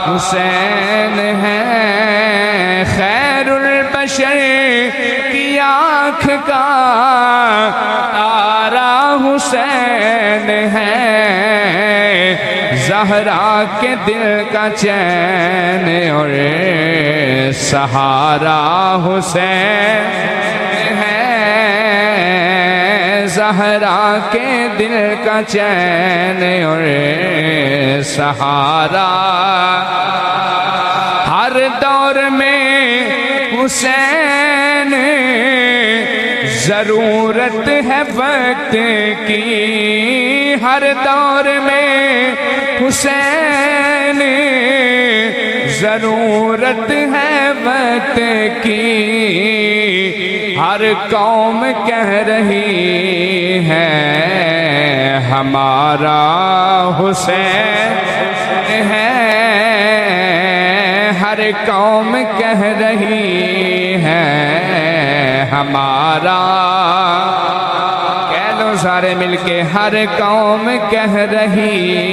हुसैन है खैरुल बशर की आँख का तारा, हुसैन है ज़हरा के दिल का चैन और सहारा, हुसैन है ज़हरा के दिल का चैन और सहारा। हर दौर में हुसैन ज़रूरत है वक्त की, हर दौर में हुसैन ज़रूरत है वक्त की। हर कौम कह रही है हमारा हुसैन है, हर कौम कह रही है हमारा। कह लो सारे मिलके, हर कौम कह रही